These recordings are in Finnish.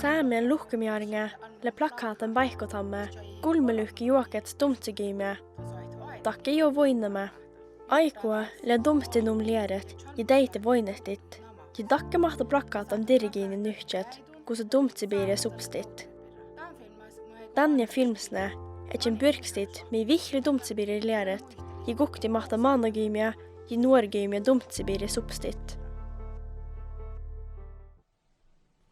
Säämien luhkemjaaringa le plakaten baikotamme, kulmelykki juokets dumtsigime. Takke jo voinamme. Aikua le dumtinum lieret, ja deite voinestit. Ja takke mahta plakaten dirigiini nyhtset, kun se dumtsibiire substit. Tanja filmsne, etjen byrkstit, mi vihri dumtsibiire lieret, ja gukti mahta managimia, ja nuorgimia dumtsibiire substit.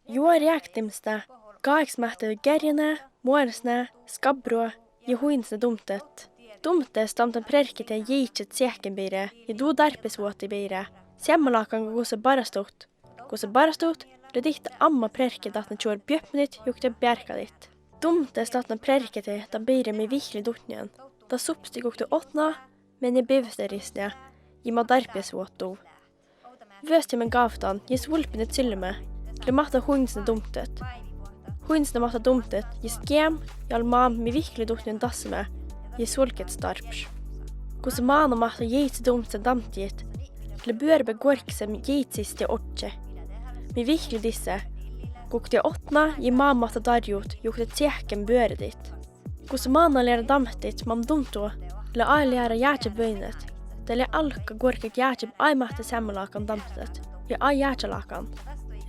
Juo reaktimsta, kaeks mähtävä kärjänä, muorsnä, skabrua ja huinsna dumtet. Dumtes tamten prerkite jiitset siehkenbiire ja duu darpesvuotibiire. Siemmalakan kun se barastut. Kun se barastut, le tihta amma prerkit at ne tjuor bjöpnit jukte bjerkadit. Dumtes at ne prerkite ta biire mi vihli dutnjan. Ta substi kukte åtna, men ne bivsterisnja, ja ma darpesvuotu. Vösti men gavtan, ja svulpinit sylleme. Le mahta huinsna dumtet. Huinsna mahta dumtet, ja skiem, ja maam mi vihli dutnjan dasseme, ja sulket starps. Kun se maana mahta jeitsi dumtsen damtiet, le börbe gorksem jeitsist ja otse. Mi vihli disse, kukti åtna ja maam mahta darjut, jukte tsehken böredit. Kun se maana lera damtit, mam dumto, le ai lera jäätse böinet, te le alka gorkek jäätse ai mahta semmelakan damtet, ja ai jäätselakan.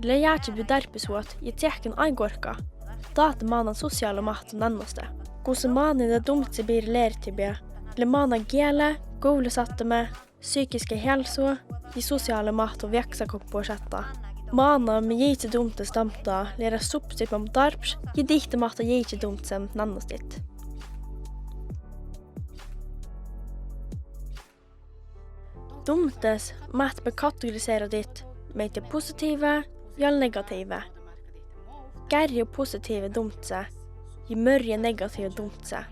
Le jäätse by darpisuot, ja tsehken ai gorka. Taata maanan sosiaala mahtu nannosta. Kun se maanin ja dumtse biir leertibia, le maanan kiele, koulusattamme, psykiske hälsua ja sosiaala mahtu väksakoppua satta. Maana me jeitse dumtes damta lera substit mam darps ja dihte mahta jeitse dumtsem nannostit. Dumtes mahta be kategorisera dit meitä positiva ja negativa. Kärje positiva dumtse ja mörje negativa dumtse.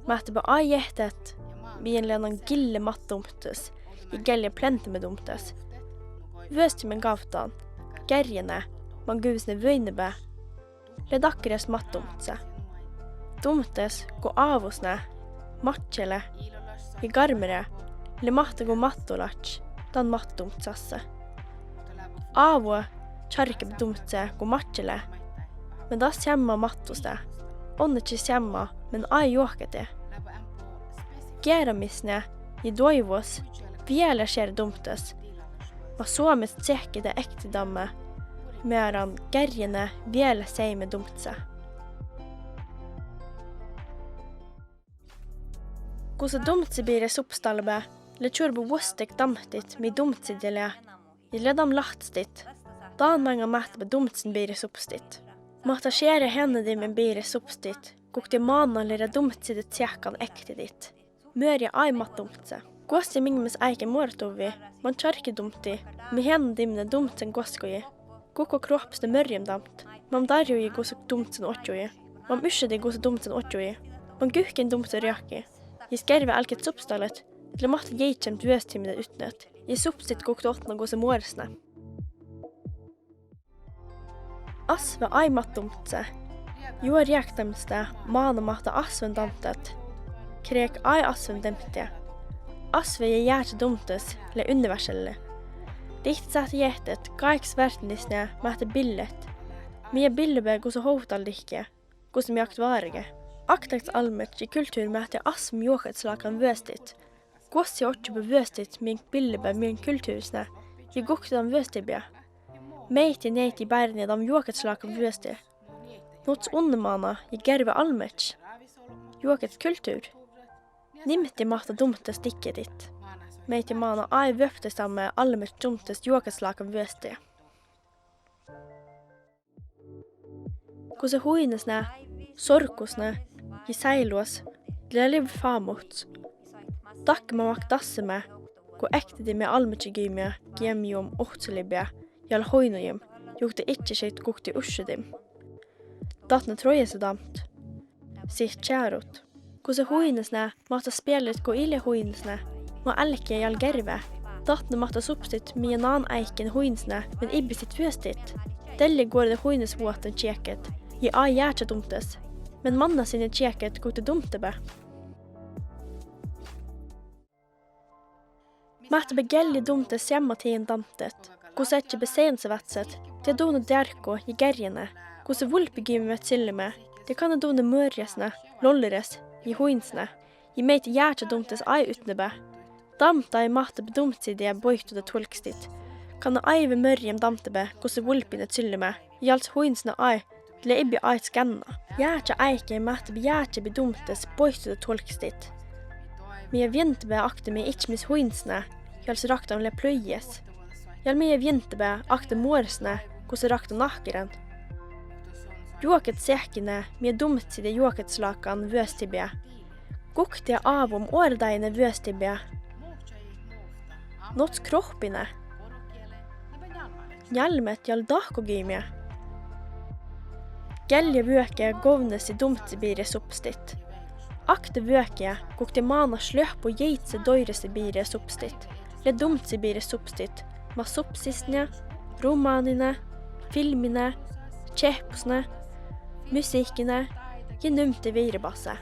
Mahta be ajehtet bien lennan gille mattumtus ja gälja plente med dumtes. Vösti men gavtan, kärjene, man guvsne vöjnebe, le dakkires mattumtse. Dumtes go avusne, matchele, ja garmere, le mahta go mattolach, dan mattumtsasse. Avo charkeb dumtse go matchele, men das jämma mattuste, onnetsi jämma, men ai juokete. Keramisne ja toivos vielä ser dumtes, ma Suomessa tsehkide ektidamme, meidän kärjene vielä seimme dumtse. Kun se dumtsebiire substalbe, le tjurbu vuostek damtit mi dumtsidele, ja le dam lahtstit, taan manga mähtbe dumtsenbiire substit. Mahta skjere henne di med biire substit, kukti maana lera dumtside tsehkan ektidit. Mörja aimat dumtse. Kosti mingimis äiken muortuvi, man charki dumti, mi henne dimne dumtsen koskoji. Kukko kroppste mörjem damt, man darjui gosa dumtsen otjoji. Man ushedi gosa dumtsen otjoji. Man guhken dumtsen rjaki. I skerve alket substalet, le mahta jeitsem työstimide utnet. I substit kukte åtna gosa muorsne. Asve aimat dumtse. Juo riektamste, maana mahta asven damtet. Krek ai asven dämpte. Asve ja jäätse dumtes, le universelle. Dihti saati jähtet, kaiks värtnisne mahta billet. Mie billebe kusa houtaldihke, kusa mi aktuaarige. Aktaks almet ja kultur mahta asvem juoketslakan vöstit. Kuossi otjubu vöstit mink billebe min kultursne, ja guktidan vöstibia. Meiti neiti bärni dam juoketslakan vösti. Nots onnemaana ja gerve almet. Juokets kultur. Nimti mahta dumtes dikkedit. Meiti maana ai vöptestamme almet dumtes juokeslakan vösti. Kun se huinesne, sorkusne ja säiluas, liv faamuts. Takkima maktassemme, kun ektedimme almetsigimia giemium ohtselibia ja hoinujim, jukti itsesit kukti ussedim. Datne trojesedamt. Siht kärut. Kun se huinesne, mahta spelet ko ille huinesne, ma älke jal gerve. Datne mahta substit mien an eiken huinesne, men ibbisit vöstit. Delle går det huinesvuoten tjeket, ja ai jäätse dumtes, men manna sinne tjeket kukte dumtebe. Mahta begelli dumtes jämma tien damtet, kun setje beseensevatset, te donu derko ja gerjene, Kose vulpigime med tsillime, det kan done mørjesne, lolleres, I hoinsne. I meit hjärta dumtes ai utnebe. Damta I matte bedumtsidige boitu det tolkstit. Kan aive mørjem damtebe, kose vulpine tsillime, jals hoinsne ai, le ibbi ai skanna. Hjärta aike matte hjärta bedumtes boitu det tolkstit. Mie vientebe akte me ich mis hoinsne, jals rakta le plöjes. Jal mie vientebe akte morsne, kose rakta nakkeren. Juoket sekine, mie dumtside juoketslakan vøstibje. Gukte av om årdeine vøstibje. Nåts kroppine. Hjelmet jal dakogimje. Gelje vøke govnes I dumtsibire suppstitt. Akte vøke gukte mana sløp og geitse døyresibire suppstitt. Le dumtsibire suppstitt. Ma suppsisne, romanine, filmine, kjepsne, musikkene, genumte virebasse.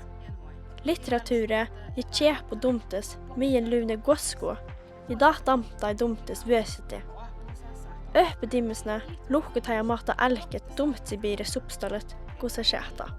Litterature, I kjep og dumtes, mye lune gosko, I datamta I dumtes vøsete. Øpedimmesne, lukket har jeg matta elket dumtsibire suppstallet, gosse skjeta.